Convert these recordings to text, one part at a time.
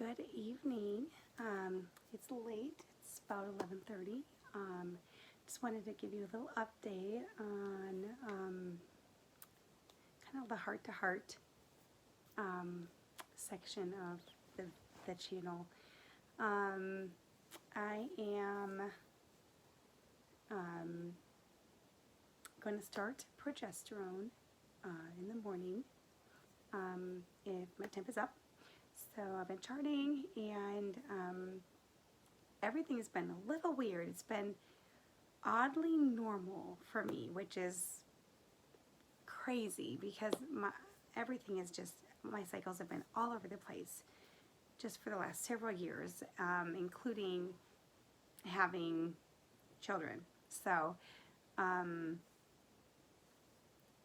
Good evening. It's late. It's about 11:30. Just wanted to give you a little update on kind of the heart-to-heart section of the channel. I am going to start progesterone in the morning if my temp is up. So I've been charting, and everything has been a little weird. It's been oddly normal for me, which is crazy because everything is just, my cycles have been all over the place just for the last several years, including having children. So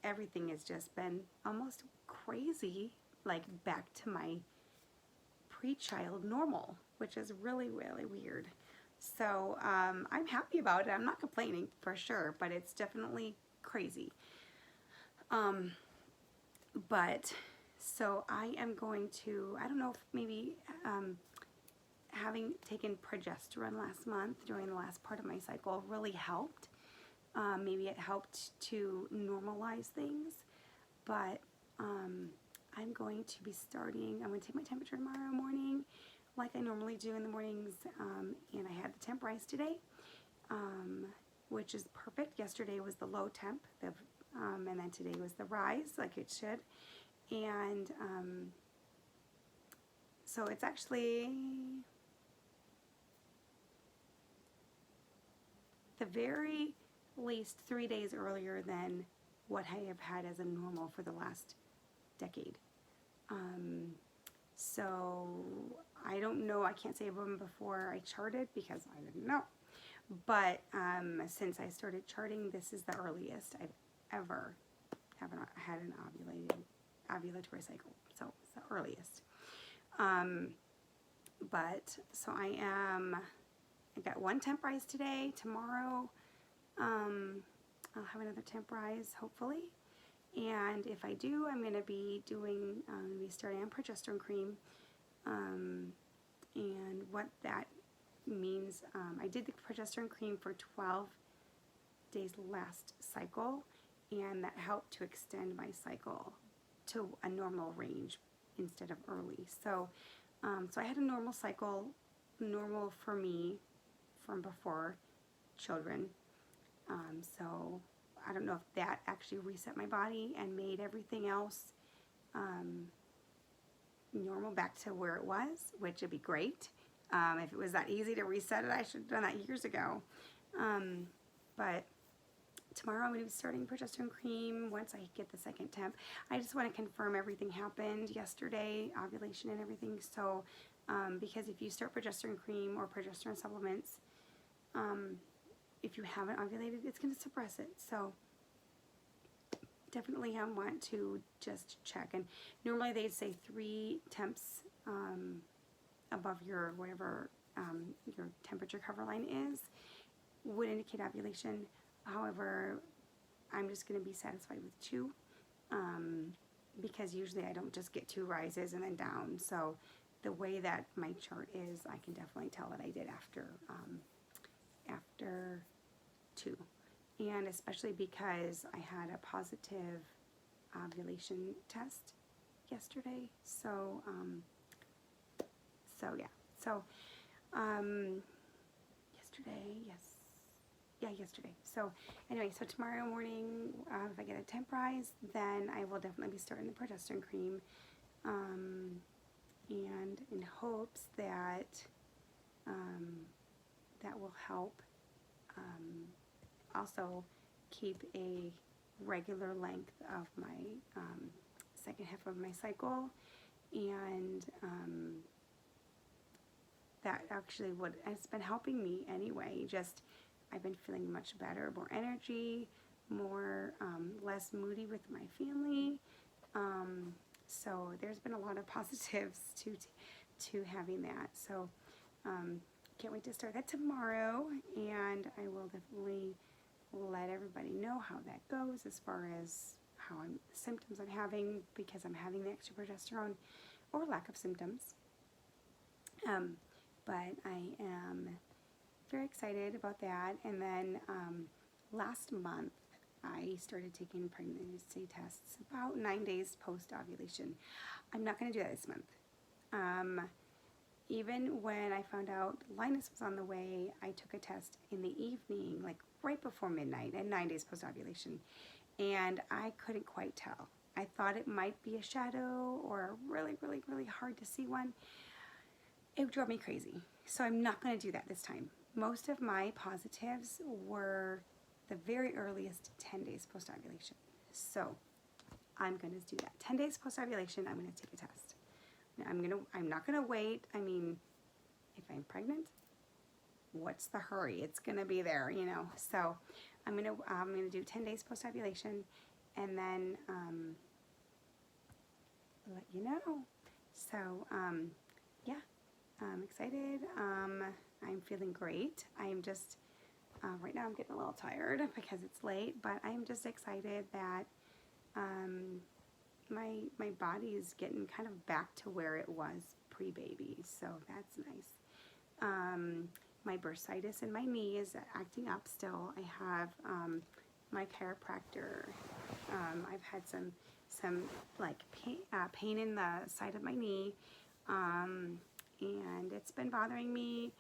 everything has just been almost crazy, like back to my pre-child normal, which is really, really weird. So I'm happy about it. I'm not complaining for sure, but it's definitely crazy. But so I am going to, I don't know if maybe having taken progesterone last month during the last part of my cycle really helped. Maybe it helped to normalize things, but I'm going to be starting, I'm going to take my temperature tomorrow morning like I normally do in the mornings, and I had the temp rise today, which is perfect. Yesterday was the low temp, and then today was the rise, like it should. And so it's actually the very least 3 days earlier than what I have had as a normal for the last decade. So I don't know, I can't say when before I charted because I didn't know. But since I started charting, this is the earliest I've ever had an ovulatory cycle. So it's the earliest. But so I got one temp rise today. Tomorrow I'll have another temp rise, hopefully. And if I do, I'm going to be starting on progesterone cream. And what that means, I did the progesterone cream for 12 days last cycle, and that helped to extend my cycle to a normal range instead of early. So, so I had a normal cycle, normal for me from before children. So I don't know if that actually reset my body and made everything else normal back to where it was, which would be great. If it was that easy to reset it, I should have done that years ago. But tomorrow I'm going to be starting progesterone cream once I get the second temp. I just want to confirm everything happened yesterday, ovulation and everything. So because if you start progesterone cream or progesterone supplements, if you haven't ovulated, it's going to suppress it. So definitely I want to just check. And normally they'd say 3 temps above your whatever your temperature cover line is would indicate ovulation. However, I'm just going to be satisfied with 2 because usually I don't just get 2 rises and then down. So the way that my chart is, I can definitely tell that I did after 2. And especially because I had a positive ovulation test yesterday. So, yeah. So, yesterday. So, anyway, so tomorrow morning, if I get a temp rise, then I will definitely be starting the progesterone cream. And in hopes that that will help also keep a regular length of my second half of my cycle, and that actually has been helping me anyway. Just I've been feeling much better, more energy, more less moody with my family. So there's been a lot of positives to having that. So can't wait to start that tomorrow, and I will definitely let everybody know how that goes as far as how the symptoms I'm having because I'm having the extra progesterone or lack of symptoms. But I am very excited about that. And then last month, I started taking pregnancy tests about 9 days post-ovulation. I'm not going to do that this month. Even when I found out Linus was on the way, I took a test in the evening, like right before midnight, at 9 days post-ovulation, and I couldn't quite tell. I thought it might be a shadow or a really, really, really hard to see one. It drove me crazy. So I'm not going to do that this time. Most of my positives were the very earliest 10 days post-ovulation. So I'm going to do that. 10 days post-ovulation, I'm going to take a test. I'm not going to wait. I mean, if I'm pregnant, what's the hurry? It's going to be there, you know. So I'm going to do 10 days post-ovulation, and then let you know. So yeah, I'm excited. I'm feeling great. I'm just right now I'm getting a little tired because it's late, but I'm just excited that my body is getting kind of back to where it was pre-baby, so that's nice. My bursitis in my knee is acting up still. I have my chiropractor. I've had some like pain in the side of my knee, and it's been bothering me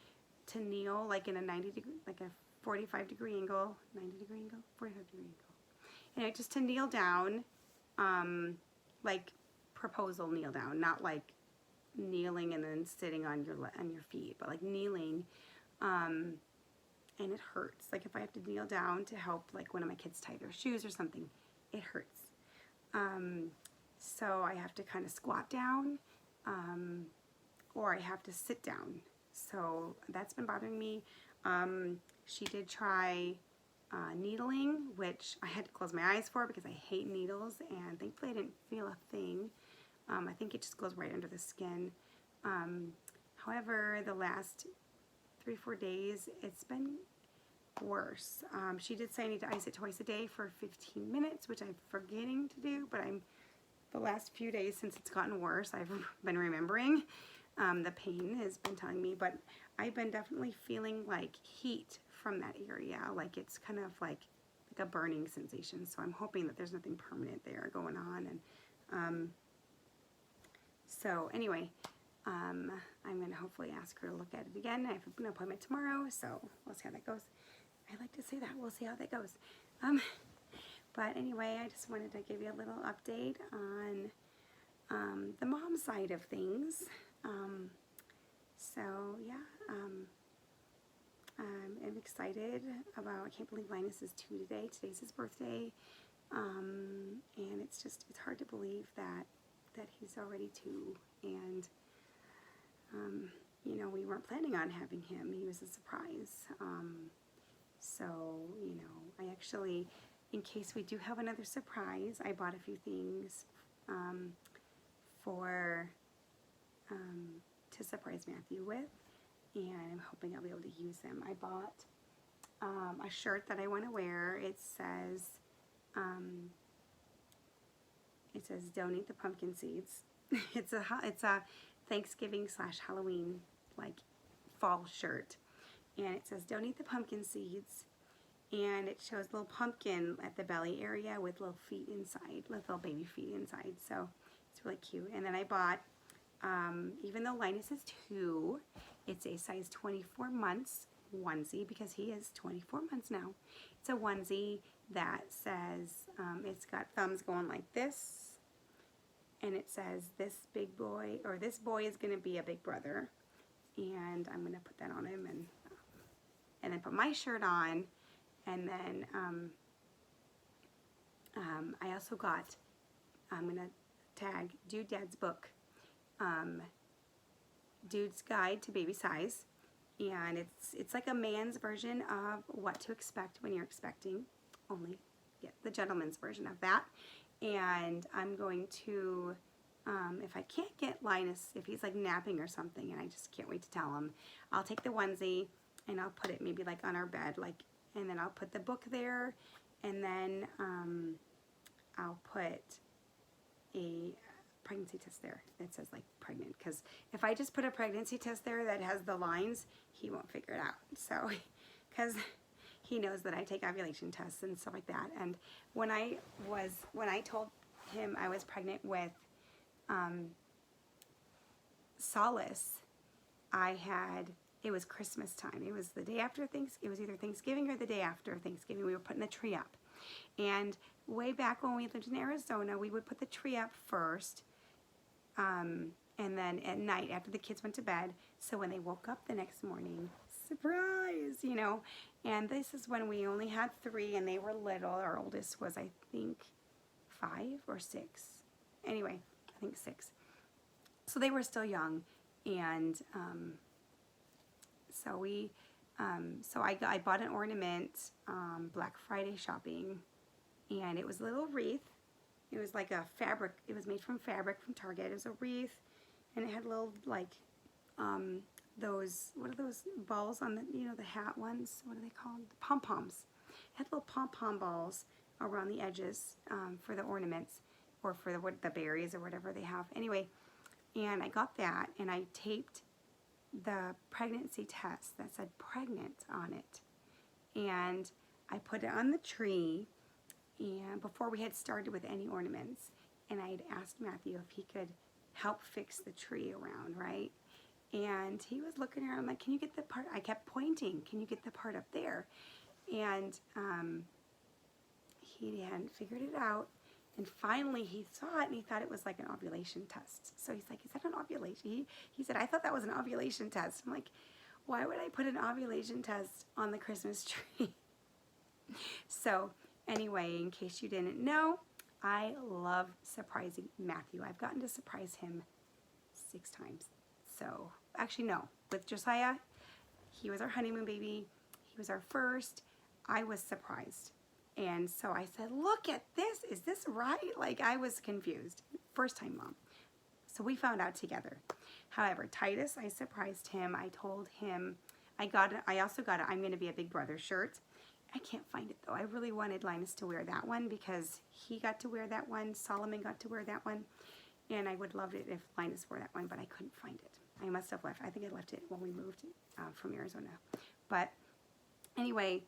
to kneel like in a 45-degree angle, 90-degree angle, 45-degree angle. Anyway, just to kneel down, like proposal kneel down, not like kneeling and then sitting on your feet, but like kneeling, and it hurts. Like if I have to kneel down to help like one of my kids tie their shoes or something, it hurts. So I have to kind of squat down, or I have to sit down. So that's been bothering me. She did try needling, which I had to close my eyes for because I hate needles, and thankfully I didn't feel a thing. I think it just goes right under the skin. However, the last 3-4 days, it's been worse. She did say I need to ice it twice a day for 15 minutes, which I'm forgetting to do, but the last few days since it's gotten worse, I've been remembering. The pain has been telling me, but I've been definitely feeling like heat from that area, like it's kind of like a burning sensation. So I'm hoping that there's nothing permanent there going on. And so anyway, I'm going to hopefully ask her to look at it again. I have an appointment tomorrow, so we'll see how that goes. I like to say that. We'll see how that goes. But anyway, I just wanted to give you a little update on the mom side of things. So yeah, I'm excited about, I can't believe Linus is 2 today. Today's his birthday. And it's hard to believe that he's already 2. And, you know, we weren't planning on having him. He was a surprise. So, you know, I actually, in case we do have another surprise, I bought a few things to surprise Matthew with, and I'm hoping I'll be able to use them. I bought a shirt that I want to wear. It says donate the pumpkin seeds. It's a Thanksgiving / Halloween like fall shirt, and it says donate the pumpkin seeds, and it shows a little pumpkin at the belly area with little feet inside, little baby feet inside. So it's really cute. And then I bought, even though Linus is 2, it's a size 24 months onesie because he is 24 months now. It's a onesie that says, it's got thumbs going like this, and it says this big boy, or this boy is going to be a big brother, and I'm going to put that on him, and then put my shirt on, and then I also got, I'm going to tag Dude Dad's book, Dude's Guide to Baby Size, and it's like a man's version of what to expect when you're expecting, only get the gentleman's version of that. And I'm going to, if I can't get Linus, if he's like napping or something and I just can't wait to tell him, I'll take the onesie and I'll put it maybe like on our bed, like, and then I'll put the book there, and then I'll put pregnancy test there that says like pregnant, because if I just put a pregnancy test there that has the lines, he won't figure it out. So, because he knows that I take ovulation tests and stuff like that. And when I told him I was pregnant with Solace, it was Christmas time. It was the day after it was either Thanksgiving or the day after Thanksgiving. We were putting the tree up. And way back when we lived in Arizona, we would put the tree up first, and then at night after the kids went to bed. So when they woke up the next morning, surprise, you know. And this is when we only had 3 and they were little. Our oldest was, I think, 5 or 6. Anyway, I think 6. So they were still young. And so I bought an ornament Black Friday shopping, and it was a little wreath. It was like a fabric. It was made from fabric from Target. It was a wreath, and it had little like those, what are those balls on the, you know, the hat ones? What are they called? Pom poms. It had little pom pom balls around the edges for the ornaments, or for the berries or whatever they have. Anyway, and I got that, and I taped the pregnancy test that said pregnant on it, and I put it on the tree, and before we had started with any ornaments, and I had asked Matthew if he could help fix the tree around, right? And he was looking around like, can you get the part, I kept pointing, can you get the part up there? And he hadn't figured it out. And finally he saw it, and he thought it was like an ovulation test. So he's like, is that an ovulation? He said, I thought that was an ovulation test. I'm like, why would I put an ovulation test on the Christmas tree? So anyway, in case you didn't know, I love surprising Matthew. I've gotten to surprise him 6 times. So, actually no, with Josiah, he was our honeymoon baby. He was our first. I was surprised. And so I said, look at this, is this right? Like, I was confused. First time mom. So we found out together. However, Titus, I surprised him. I told him, I also got a I'm Gonna Be a Big Brother shirt. I can't find it though. I really wanted Linus to wear that one because he got to wear that one. Solomon got to wear that one. And I would love it if Linus wore that one, but I couldn't find it. I must have left, I think I left it when we moved from Arizona. But anyway,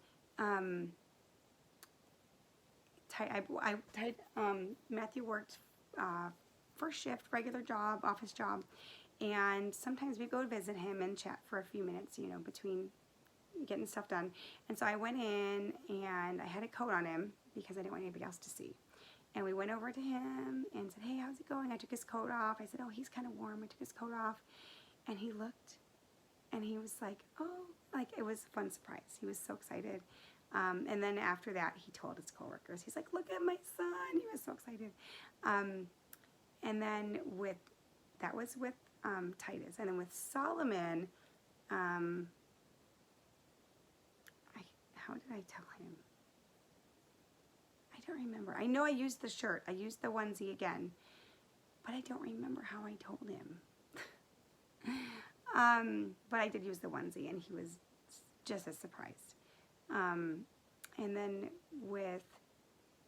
Matthew worked first shift, regular job, office job, and sometimes we go visit him and chat for a few minutes, you know, between getting stuff done. And so I went in and I had a coat on him because I didn't want anybody else to see. And we went over to him and said, hey, how's it going? I took his coat off. I said, oh, he's kind of warm. I took his coat off. And he looked and he was like, oh, like it was a fun surprise. He was so excited. And then after that, he told his coworkers, he's like, look at my son. He was so excited. And then that was with Titus. And then with Solomon, how did I tell him? I don't remember. I know I used the shirt. I used the onesie again. But I don't remember how I told him. But I did use the onesie, and he was just as surprised. And then with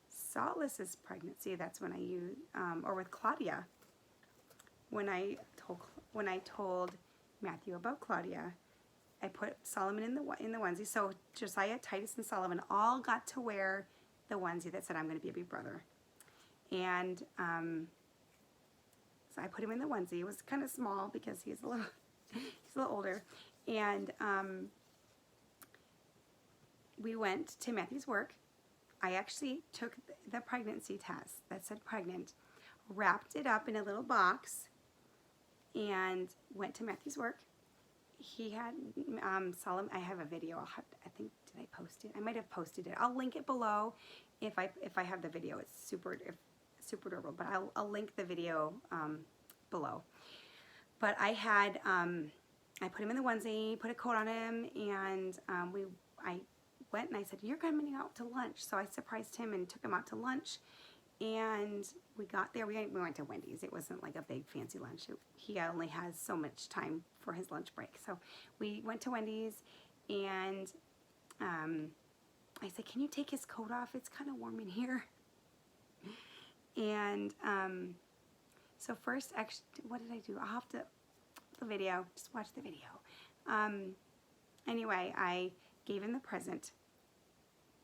Solace's pregnancy, that's when I used, or with Claudia, when I told Matthew about Claudia, I put Solomon in the onesie. So Josiah, Titus, and Solomon all got to wear the onesie that said, I'm going to be a big brother. And so I put him in the onesie. It was kind of small because he's a little older. And we went to Matthew's work. I actually took the pregnancy test that said pregnant, wrapped it up in a little box, and went to Matthew's work. He had Solomon. I have a video. I think, did I post it? I might have posted it. I'll link it below if I have the video. It's super adorable. But I'll link the video below. But I had I put him in the onesie, put a coat on him, and I went and I said, you're coming out to lunch. So I surprised him and took him out to lunch. And we got there. We went to Wendy's. It wasn't like a big fancy lunch. He only has so much time for his lunch break. So we went to Wendy's, and I said, can you take his coat off? It's kind of warm in here. And So first, actually, what did I do? I'll have to, the video, just watch the video. Anyway, I gave him the present.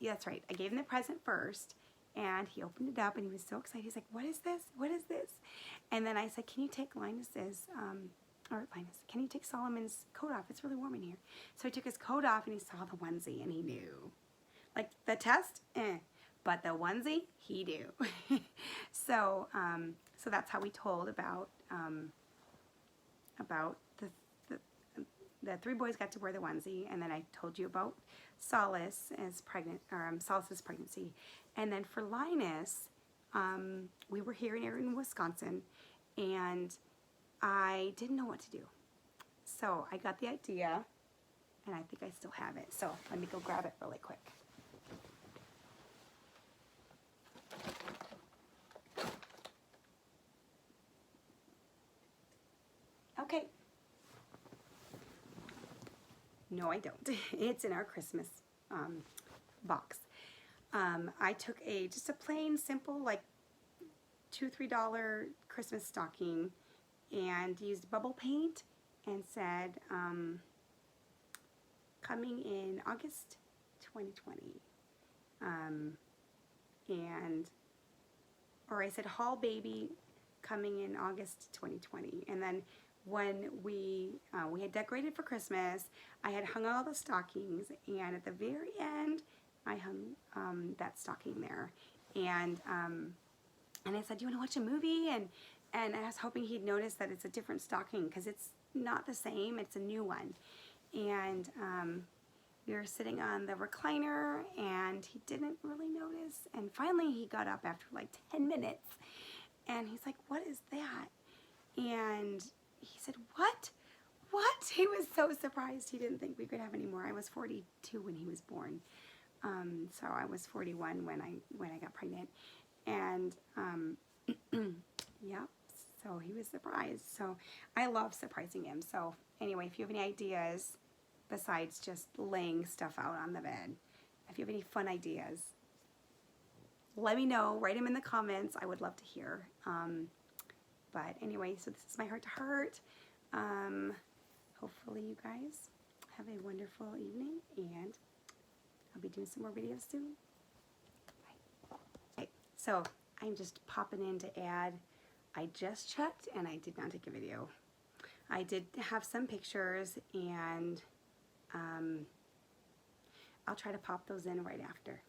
Yeah, that's right. I gave him the present first, and he opened it up, and he was so excited. He's like, what is this? What is this? And then I said, can you take can you take Solomon's coat off? It's really warm in here. So he took his coat off, and he saw the onesie, and he knew. Like, the test, but the onesie, he knew. So that's how we told about the three boys got to wear the onesie, and then I told you about Solace's pregnancy. And then for Linus, we were here in Wisconsin, and I didn't know what to do. So I got the idea, and I think I still have it. So let me go grab it really quick. Okay. No, I don't. It's in our Christmas box. I took just a plain, simple, like $2-3 Christmas stocking and used bubble paint and said, coming in August 2020. Or I said, haul baby, coming in August 2020. And then when we had decorated for Christmas, I had hung all the stockings, and at the very end, I hung that stocking there. And I said, do you want to watch a movie? And I was hoping he'd notice that it's a different stocking, because it's not the same, it's a new one. And we were sitting on the recliner, and he didn't really notice. And finally, he got up after like 10 minutes, and he's like, what is that? And he said, what? What? He was so surprised. He didn't think we could have any more. I was 42 when he was born. So I was 41 when I got pregnant. And, yeah, so he was surprised. So I love surprising him. So anyway, if you have any ideas besides just laying stuff out on the bed, if you have any fun ideas, let me know. Write them in the comments. I would love to hear. But anyway, so this is my heart to heart. Hopefully you guys have a wonderful evening, and I'll be doing some more videos soon. Bye. Okay, so I'm just popping in to add, I just checked and I did not take a video. I did have some pictures, and I'll try to pop those in right after.